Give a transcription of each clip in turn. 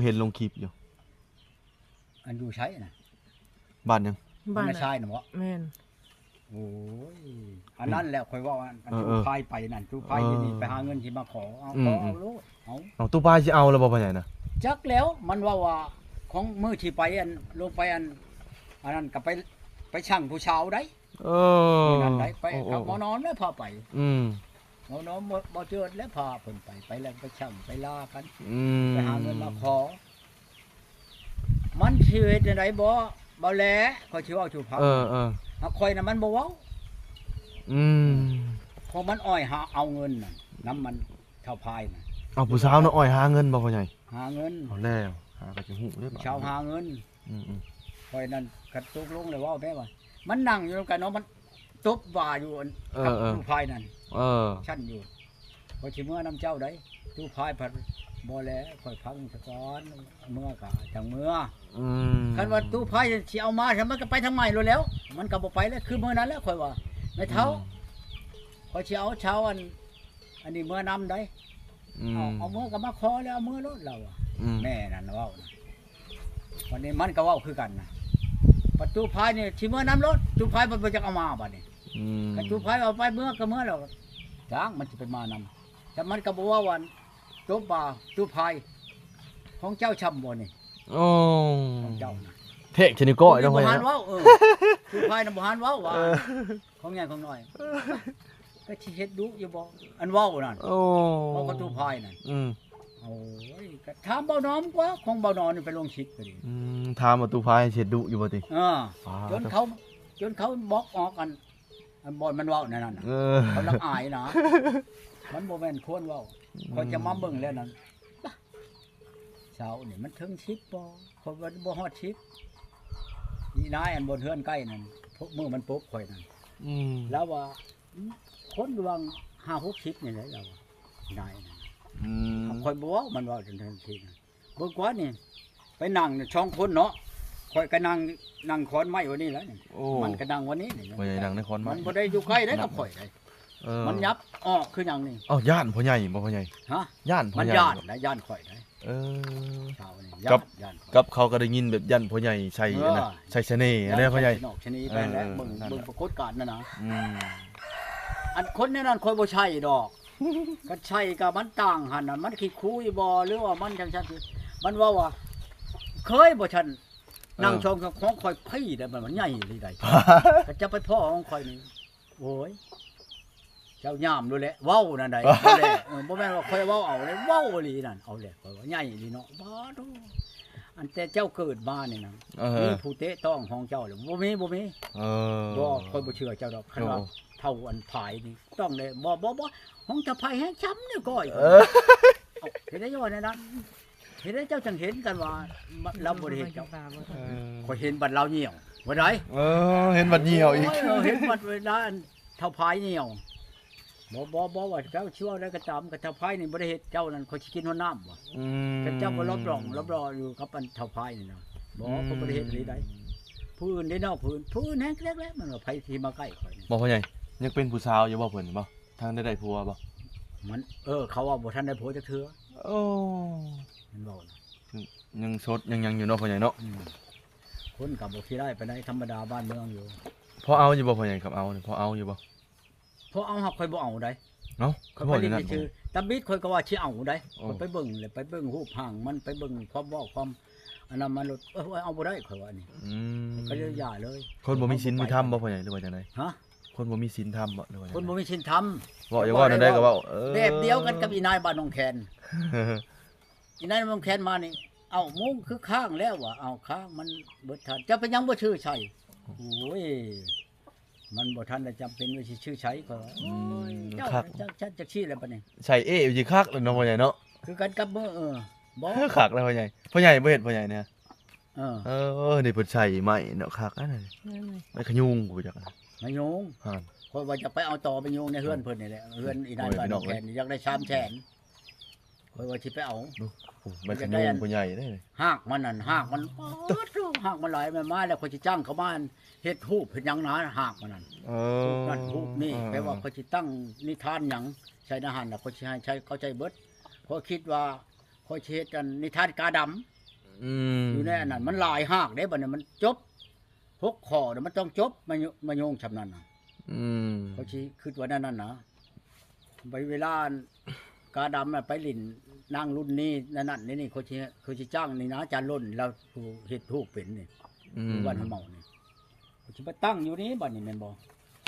เห็นลงคลิปอยู่อันอยู่ใช้น่ะบ้านยังบ้านชายน่ะบ่แม่นโอ้ยอันนั้นแหละค่อยว่าอันจูพายไปนั่นจูพายนี่ไปหาเงินที่มาขอเอาโลดเอาตู้ปลาสิเอาแล้วบ่พ่อใหญ่น่ะจักแล้วมันว่าของมื้อที่ไปอันลงไปอันนั้นก็ไปช่างผู้ชาวได้นั่นได้ไปกับหมอนอนแล้วพาไปหมอนอนบ่เจอแล้วพาเพิ่นไปแล้วไปช่างไปลากันไปหาเงินมาขอมันสิเฮ็ดจังได๋บ่แลก็สิเว้าสู่ฟังคอยน่ะมันบ่เว้าพอมันอ้อยหาเอาเงินน่ะน้ำมันเท่าพายน่ะเอาผู้สาวน่ะอ้อยหาเงินบ่พ่อใหญ่หาเงินเอาแล้วหาก็สิฮู้เด้อชาวหาเงินคอยนั่นกระตุกลงเลยว่าแม่ว่ามันนั่งอยู่กันเนาะมันตบว่าอยู่กับผู้พายนั่นชั้นอยู่พอสิเมื่อน้ำเจ้าได้ผู้พายพัดบ่แลค่อยพังซะก่อนเมื่อก็จังเมื่อคันว่าตู้พายสิเอามามันก็ไปทางใหม่แล้วมันก็บ่ไปแล้วคือมื้อนั้นแล้วค่อยว่าในเท้าค่อยสิเอาเช้าอันนี้เมื่อนำได้เอาเมื่อก็มาขอแล้วเอาเมื่อรถเราแม่นั่นเว้านะวันนี้มันก็เว้าคือกันนะประตูพายนี่สิเมื่อนำรถตู้พายบ่จักเอามาบัดนี้ก็ตู้พายเอาไปเมื่อก็เมื่อแล้วจ้างมันสิไปมานำแต่มันก็บ่ว่าวันจบบ่าตู้พายของเจ้าชำบ่นี่ของเจ้านะเทคชนิก้อยต้องบ่หันเว้าตู้พายน่ะบ่หันเว้าว่าของใหญ่ของน้อยก็สิเฮ็ดดุอยู่บ่อันเว้านั่นเอากับตู้พายนั่นโอ้ยก็ถามเบาน้อมกว่าของเบาน้อมนี่ไปลงชิกก็ดีถามว่าตู้พายเฮ็ดดุอยู่บ่ติจนเขาบอกออกกันอันบ่มันเว้านั่นน่ะเขาลักอายนะมันบ่แม่นควรเว้าเขาจะมาเบิ่งแล้วนั่นเช้านี่มันถึงชิปบ่เขาบ่ฮอดชิปนี่นายอันบนเฮือนใกล้นั่นพวกมือมันปุ๊บข่อยนั่นแล้วว่าคนดวง5-6ชิปนี่แหละเรานายข่อยบ่เว้ามันเว้าจนทันทีเบิ่งกว่านี่ไปนั่งช่องคนเนาะข่อยก็นั่งขอนไม้วันนี้แล้วนี่มันก็นั่งวันนี้นี่บ่ได้นั่งในขอนไม้มันบ่ได้อยู่ใกล้ได้กับข่อยได้มันยับออกคือหยังนี่ย่านพ่อใหญ่บ่พ่อใหญ่ฮะย่านพ่อใหญ่มันย่านนะย่านข่อยได้ชาวนี่ย่านกับเขาก็ได้ยินแบบย่านพ่อใหญ่ใช่นะใช่เสน่ห์อะไรพ่อใหญ่นอกชนีไปแล้วเบิ่งปรากฏการณ์นั่นนะอันคนแน่นอนข่อยบ่ใช่ดอกก็ใช่กับมันต่างหั่นน่ะมันขี้คุยบ่หรือว่ามันจังซั่นมันว่าเคยบ่ฉันนั่งชมของข่อยพี่ได้มันใหญ่เลยได้ก็จะไปพ่อของข่อยนี่โอ้ยเจ้าย่ามดูแลเว้านั่นได้บ่แลบ่แม่นว่าข่อยเว้าเอาเลยเว้าอีหลีนั่นเอาแหละข่อยว่าใหญ่อีหลีเนาะบ่ทูอันแต่เจ้าเกิดมานี่นะมีผู้เตะต้องของเจ้าหรือบ่มีบ่ข่อยบ่เชื่อเจ้าดอกคันว่าเท่าอันผายนี่ต้องเลยบ่ของจะผายแห้งช้ำนี่ก้อยเห็นได้ย่อนั่นนะเห็นได้เจ้าจังเห็นกันว่าเราบ่ได้เห็นเจ้าข่อยเห็นบัดเราเหี่ยวบ่ได้เห็นบัดเหี่ยวอีกเห็นบัดเวลาเท่าผายเหี่ยวบ่ว่าเจ้าชั่วได้กระจำกับเท่าพายนี่บ่ได้เฮ็ดเจ้านั่นเขาสิกินหัวน้ำบ่แต่เจ้าบ่รับรองอยู่กับอันเท่าพายนี่นะบ่เขาบ่ได้เฮ็ดเลยได้ผู้อื่นได้นอกผู้อื่นแฮงเล็กแล้วมันว่าไผสิมาใกล้ข่อยบ่พ่อใหญ่ยังเป็นผู้สาวอยู่บ่เพิ่นบ่ทางได้ผัวบ่มันเขาว่าบ่ทันได้ผัวจักเทื่อมันบ่ยังสดยังอยู่เนาะพ่อใหญ่เนาะคนก็บ่สิได้ไปได้ธรรมดาบ้านเมืองอยู่พอเอาอยู่บ่พ่อใหญ่ครับเอานี่พอเอาอยู่บ่พอเอาหักข่อยบ่เอาได้เขาบ่ได้นั่นชื่อตำบิดข่อยก็ว่าสิเอาได้ไปเบิ่งเลยไปเบิ่งรูปห่างมันไปเบิ่งความเว้าความอันนั้นมันเอาบ่ได้ข่อยว่านี่ก็เลยอย่าเลยคนบ่มีศีลมีธรรมบ่พ่อใหญ่หรือว่าจังได๋ฮะคนบ่มีศีลธรรมบ่หรือว่าคนบ่มีศีลธรรมเว้าอย่าว่านั่นได้ก็เว้าแบบเดียวกันกับอีนายบ้านหนองแคนอีนายหนองแคนมานี่เอ้ามุ้งคือข้างแล้วว่ะเอาข้างมันเบิดทันจะเป็นยังบ่ชื่อใช่โอ้ยมันบ่ทันได้จำเป็นว่าสิชื่อใช้ก็เจ้าจักชื่อแล้วปะนี่ใช่อยู่สิคักเลยเนาะพ่อใหญ่เนาะคือกันกับมื้อบ่คักแล้วพ่อใหญ่บ่เฮ็ดพ่อใหญ่เนี่ยนี่เพิ่นใส่ไม้เนาะคักอันนั้นไม้ขยุงกูจักไม้ยุงข่อยว่าจะไปเอาต่อไปยุงในเฮือนเพิ่นนี่แหละเฮือนอีนายบ้านแคนอยากได้3แสนข่อยว่าสิไปเอามันขยุงพ่อใหญ่ได้หากมันนั่นหากมันหากมันหลายแม่มาแล้วข่อยสิจ้างเขามาเฮ็ดรูปเฮ็ดหยังนะหากมันนั่นนั่นรูปนี่แปลว่าเขาสิตั้งนิทานหยังใช้อาหารน่ะเขาสิให้ใช้เข้าใจเบิดเพราะคิดว่าเขาสิเฮ็ดกันนิทานกาด อยู่ในอันนั้นมันหลายหากเด้บัดนี้มันจบ6ข้อเดี๋ยวมันต้องจบมาโยงชำนั้นน่ะเขาสิคิดว่านั่นน่ะไปเวลากาดำน่ะไปลิ้นนางรุ่นนี้นั่นนี่เขาสิจ้างนี่นะอาจารย์ล้นแล้วผู้เฮ็ดรูปเป็นนี่วันเฮาเมานี่เขาสิไปตั้งอยู่นี้บัดนี้แม่นบ่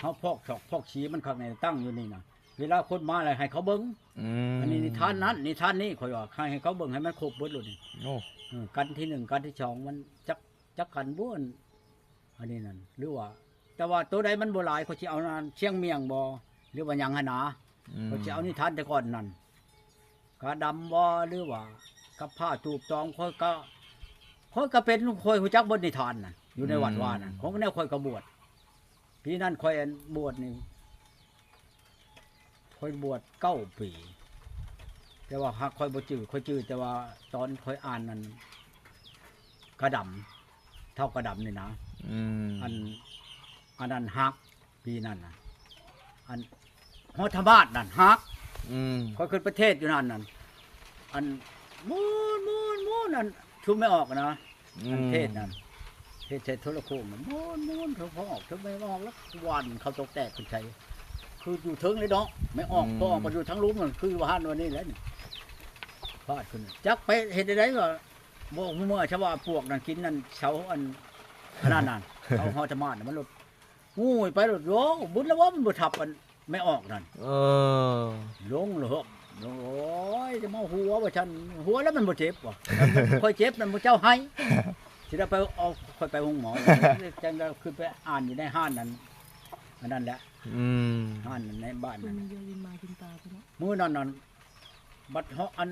เฮาพอกศอกพอกสีมันข้างในตั้งอยู่นี่น่ะเวลาคนมาอะไรให้เขาเบิ่งอันนี้นิทานนั้นนิทานนี้ข่อยว่าให้เขาเบิ่งให้มันครบเบิดโลดนี่โอ้กันที่1กันที่2มันจักกันบ่อันนี้นั่นหรือว่าแต่ว่าตัวใดมันบ่หลายเขาสิเอานั่นเชียงเมียงบ่หรือว่าหยังหั่นนะเขาสิเอานิทานแต่ก่อนนั่นกาดำบ่หรือว่ากับผ้าตูบตองค่อยก็เป็นค่อยฮู้จักบ่นิทานน่ะอยู่ในวัดว่าน่ะของแนวค่อยก็บวชปีนั้นค่อยบวชนี่ค่อยบวช9 ปีแต่ว่าหักค่อยบ่จื้อค่อยจื้อแต่ว่าตอนค่อยอ่านนั้นกระดำเท่ากระดำนี่นะอันนั้นฮักปีนั้นน่ะอันฮอดธรรมาสนั่นฮักค่อยขึ้นประเทศอยู่นั่นอันมูนนั่นชุมไม่ออกนะอันเทศนั่นเทศโทรโคงมูนเขาออกชุมไม่ออกแล้ววันเขาตกแตกคนใจคืออยู่ถึงเลยเนาะไม่ออกพอออกมาอยู่ทั้งรูมมันคือว่าวันนี้แล้วนี่พลาดคนจักไปเห็นได้ก็บ่เมื่อชาวพวกนั่นกินนั่นเช้าอันนั่นเขาฮอดธรรมาสมันหลุดงูไปหลุดโยบุญแล้วว่ามันบ่ทับมันไม่ออกนั่นลงเลยโอ้ยจะมาหัวว่าฉันหัวแล้วมันบ่เจ็บว่ะค่อยเจ็บนั่นบ่เจ้าให้สิได้ไปเอาค่อยไปห้องหมอจังได้ขึ้นไปอ่านอยู่ในห้านนั้นอันนั้นแหละห้านในบ้านนั่นมื้อนั้นบัดเฮาอัน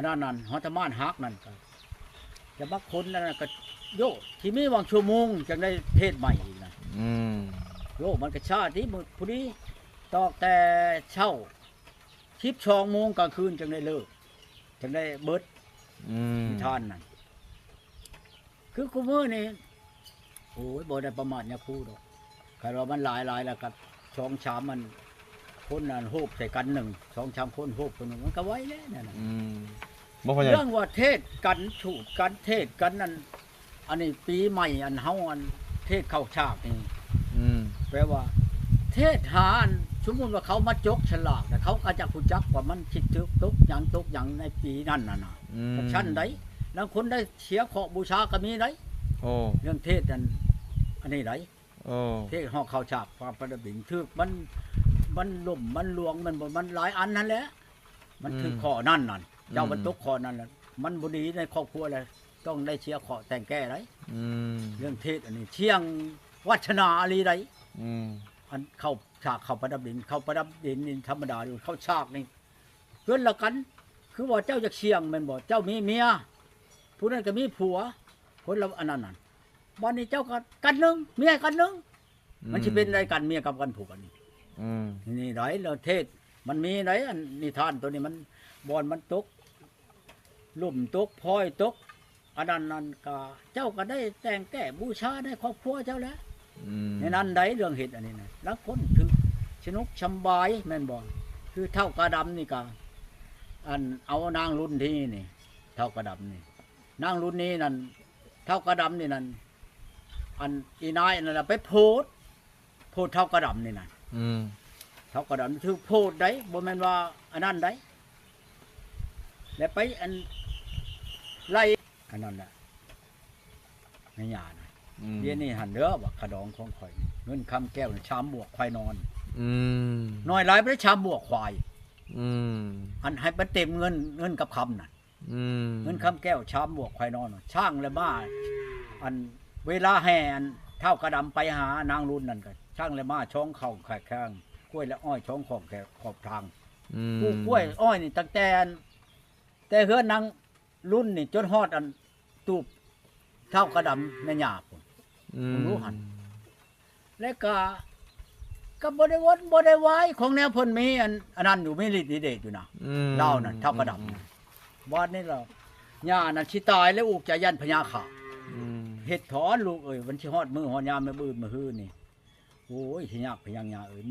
นั้นเฮาธรรมาสฮักนั่นก็จะบักคนนั่นก็โยที่มีบางชั่วโมงจังได้เทศใหม่อีกนะโยมันก็ชาติที่ผู้นี้ตอกแต่เช้า12 โมงกลางคืนจังได้เลิกจังได้เบิดนิทานนั่นคือกูมื้อนี่โอ้ยบ่ได้ประมาทเนี่ยครูดอกคันว่ามันหลายแล้วก็2 ชามมันคนนั่นโฮบใส่กัน1 2 ชามคนโฮบคนนึงมันก็ไว้แล้วนั่นน่ะเรื่องว่าเทศกันฉูดกันเทศกันนั่นอันนี้ปีใหม่อันเฮาอันเทศเข้าฉากนี่แปลว่าเทศหาอันสมมุติว่าเขามาจกฉลากน่ะเขาก็จะรู้จักว่ามันคิดถึกตกหยังในปีนั้นน่ะนะชั้นใดแล้วคนได้เสียเคราะห์บูชาก็มีไดเรื่องเทศอันนี้ไดเทศฮอกเข้าฉากความประดิษฐ์ถึกมันล่มมันหลวงมันหลายอันนั่นแหละมันถึงข้อนั่นเจ้ามันตกข้อนั่นแหละมันบ่ดีในครอบครัวเลยต้องได้เชียร์เคาะแต่งแก้ไดเรื่องเทศอันนี้เชียงวัฒนาอะไรไดอันเข้าฉากเข้าประดับดินนี่ธรรมดาอยู่เข้าฉากนี่เพื่อนละกันคือว่าเจ้าจะเชียงแม่นบ่เจ้ามีเมียผู้นั้นก็มีผัวคนละอันนั้นน่ะบัดนี้เจ้าก็กันนึงเมียกันนึงมันสิเป็นอะไรกันเมียกับกันผัวกันนี่ไดแล้วเทศมันมีไดอันนิทานตัวนี้มันบอนมันตกลุ่มตกพลอยตกอันนั้นก็เจ้าก็ได้แต่งแก้บูชาได้ครอบครัวเจ้าแล้วในนั้นได้เรื่องเห็ดอันนี้นะแล้วคนถึงชนกชำบายแม่นบ่คือเท่ากระดำนี่ก็อันเอานางรุ่นที่นี่เท่ากระดำนี่นางรุ่นนี้นั่นเท่ากระดำนี่นั่นอันอีนายนั่นไปโพดเท่ากระดำนี่นั่นเท่ากระดำคือโพดได้บ่แม่นว่าอันนั้นได้แล้วไปอันไล่อันนั้นแหละไม่ยานะเดี๋ยวนี้หันเด้อว่าขดองของข่อยเงินคำแก้วชามบวกควายนอนน้อยหลายไปได้ชามบวกควายอันให้มันเต็มเงินกับคำน่ะเงินคำแก้วชามบวกควายนอนช่างและบ้าอันเวลาแห่อันเท่ากระดำไปหานางรุ่นนั่นกันช่างและบ้าช่องเข่าแขกแข้งกล้วยและอ้อยช่องขอบแขกขอบทางผู้กล้วยอ้อยนี่ตั้งแต่เฮือนนางรุ่นนี่จนฮอดอันตูบเท่ากระดำในหยาบผมรู้หันแล้วก็บ่ได้วนบ่ได้ไว้ของแนวเพิ่นมีอันนั้นอยู่มีฤทธิ์เดชอยู่นะเล่านั่นเท่ากระดำบ้านนี้เราหญ้านั่นสิตายแล้วอุกจะยันพญาขาเฮ็ดถอนลูกเอ้ยวันสิฮอดมื้อฮอดยามมื้ออื่นมื้อฮื้อนี่โอ้ยสิยากพญาหญ้าเอ้ย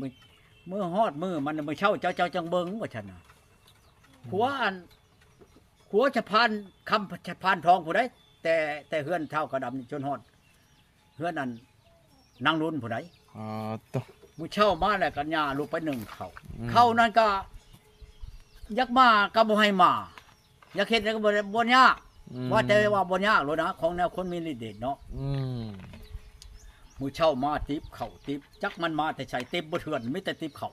มื้อฮอดมื้อมันมื้อเช้าเจ้าจังเบิ่งว่าซั่นน่ะผัว ขัวจะพานคำจะพานทองผู้ใดแต่เฮือนเท่ากระดำนี่จนฮอดเฮือนนั้นนางรุ่นผู้ใดตวมื้อเช้ามาแล้วกันย่าลูกไปนึ่งเข้านั้นก็ยักมาก็บ่ให้มาอยากเฮ็ดก็บ่ยากว่าแต่ว่าบ่ยากโลดนะของแนวคนมีฤทธิ์เดชเนาะมื้อเช้ามาติบเข้าติบจักมันมาแต่ใส่ติบบ่เถื่อนมีแต่ติบเข้า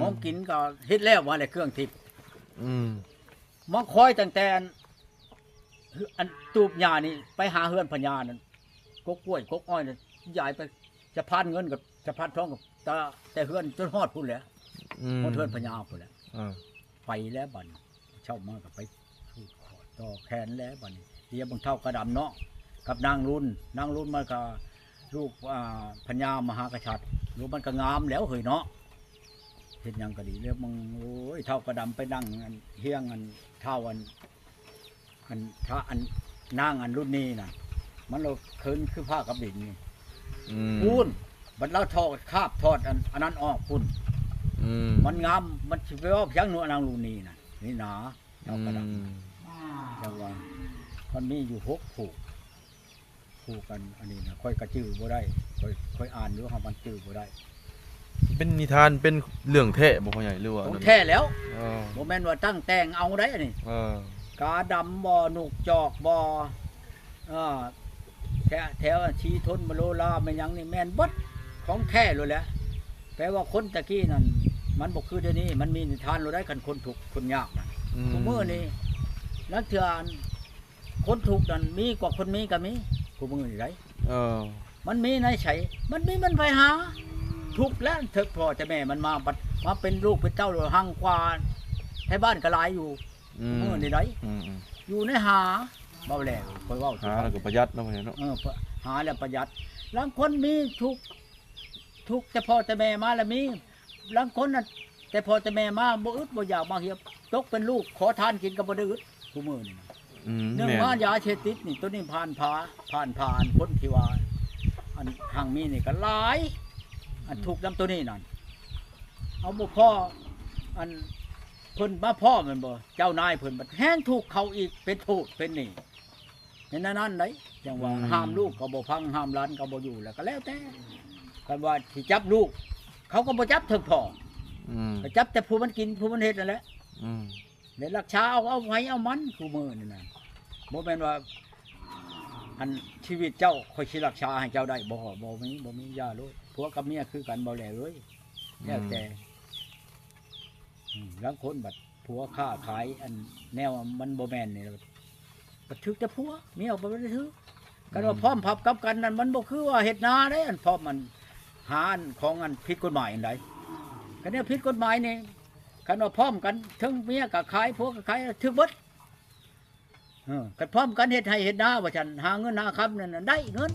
ของกินก็เฮ็ดแล้วว่าแหละเครื่องติบมาคอยตั้งแต่อันตูบหญ้านี่ไปหาเฮือนพญานั่นกกกล้วยกกอ้อยนั่นยายไปจะพานเงินกับจะพานทองกับแต่เฮือนจนฮอดพุ่นแหละฮอดเฮือนพญาพุ่นแหละไปแล้วบัดเช่ามาก็ไปถูกขอต่อแขนแล้วบัดนี้เรียบบังเท่ากระดำเนาะกับนางรุ่นมันก็ลูกพญามหากษัตริย์ลูกมันก็งามแล้วเฮ้ยเนาะเฮ็ดหยังก็ดีเรียบมึงโอ้ยเท่ากระดำไปนั่งเฮียงเท่าถ้านางรุ่นนี้น่ะมันเราคืนคือผ้ากับดินนี่ปูนบัดเราทอดคาบทอดอันนั้นออกพุ่นมันงามมันสิไปว่ายังหนูนางรุ่นนี้น่ะนี่หนาเท่ากระดำจังว่ามันมีอยู่6ผูกกันอันนี้นะค่อยกระจื้อบ่ได้ค่อยอ่านอยู่เฮามันจื้อบ่ได้เป็นนิทานเป็นเรื่องแท้บ่พ่อใหญ่หรือว่าแท้แล้วบ่แม่นว่าตั้งแต่งเอาได้อันนี้กาดำบ่หนุกจอกบ่แถวชีทนมโลลาแม่นหยังนี่แม่นบัดของแท้เลยแหละแปลว่าคนตะกี้นั่นมันบ่คือเดี๋ยวนี้มันมีนิทานรู้ได้กันคนทุกข์คนยากน่ะทุกมื้อนี้นักเถื่อนคนทุกข์นั่นมีกว่าคนมีก็มีกูมื้อนี่ไดมันมีในไสมันไปหาทุกข์แล้วเถิดพ่อแต่แม่มันมาเป็นลูกเป็นเต้าหังกว่าแถวบ้านก็หลายอยู่มื้อนี่ไดอยู่ในหาเบาแล้วค่อยเว้าหาแล้วก็ประหยัดเนาะพ่อใหญ่เนาะหาแล้วประหยัดบางคนมีทุกแต่พ่อแต่แม่มาแล้วมีบางคนน่ะแต่พ่อแต่แม่มาบ่อึดบ่อยากมาเฮียบตกเป็นลูกขอทานกินก็บ่ได้อึดกูมื้อนี่เนื่องมายาเสพติดนี่ตัวนี้ผ่านคนที่ว่าอันทางมีนี่ก็หลายอันถูกนำตัวนี้นั่นเอาบ่พ่ออันเพิ่นมาพ่อแม่นบ่เจ้านายเพิ่นบัดแฮงถูกเขาอีกเป็นโทษเป็นนี่ในนั้นไดจังว่าห้ามลูกก็บ่ฟังห้ามหลานก็บ่อยู่แล้วก็แล้วแต่กันว่าสิจับลูกเขาก็บ่จับถึงพ่อก็จับแต่ผู้มันกินผู้มันเฮ็ดนั่นแหละเดี๋ยวรักษาเอาไว้เอามันคู่มือนี่น่ะบ่แม่นว่าอันชีวิตเจ้าค่อยสิรักษาให้เจ้าได้บ่มียาเลยผัวกับเมียคือกันบ่แลเลยแล้วแต่บางคนบัดผัวค้าขายอันแนวมันบ่แม่นนี่บัดถึกแต่ผัวเมียบ่ได้ถือกันว่าพร้อมพับกับกันนั่นมันบ่คือว่าเฮ็ดนาเด้อันพร้อมมันหาของอันผิดกฎหมายอันใดกันเนี่ยผิดกฎหมายนี่กันว่าพร้อมกันทั้งเมียก็ขายผัวก็ขายถึกเบิดกันพร้อมกันเฮ็ดให้เฮ็ดนาว่าฉันหาเงินหาคำนั่นได้เงิน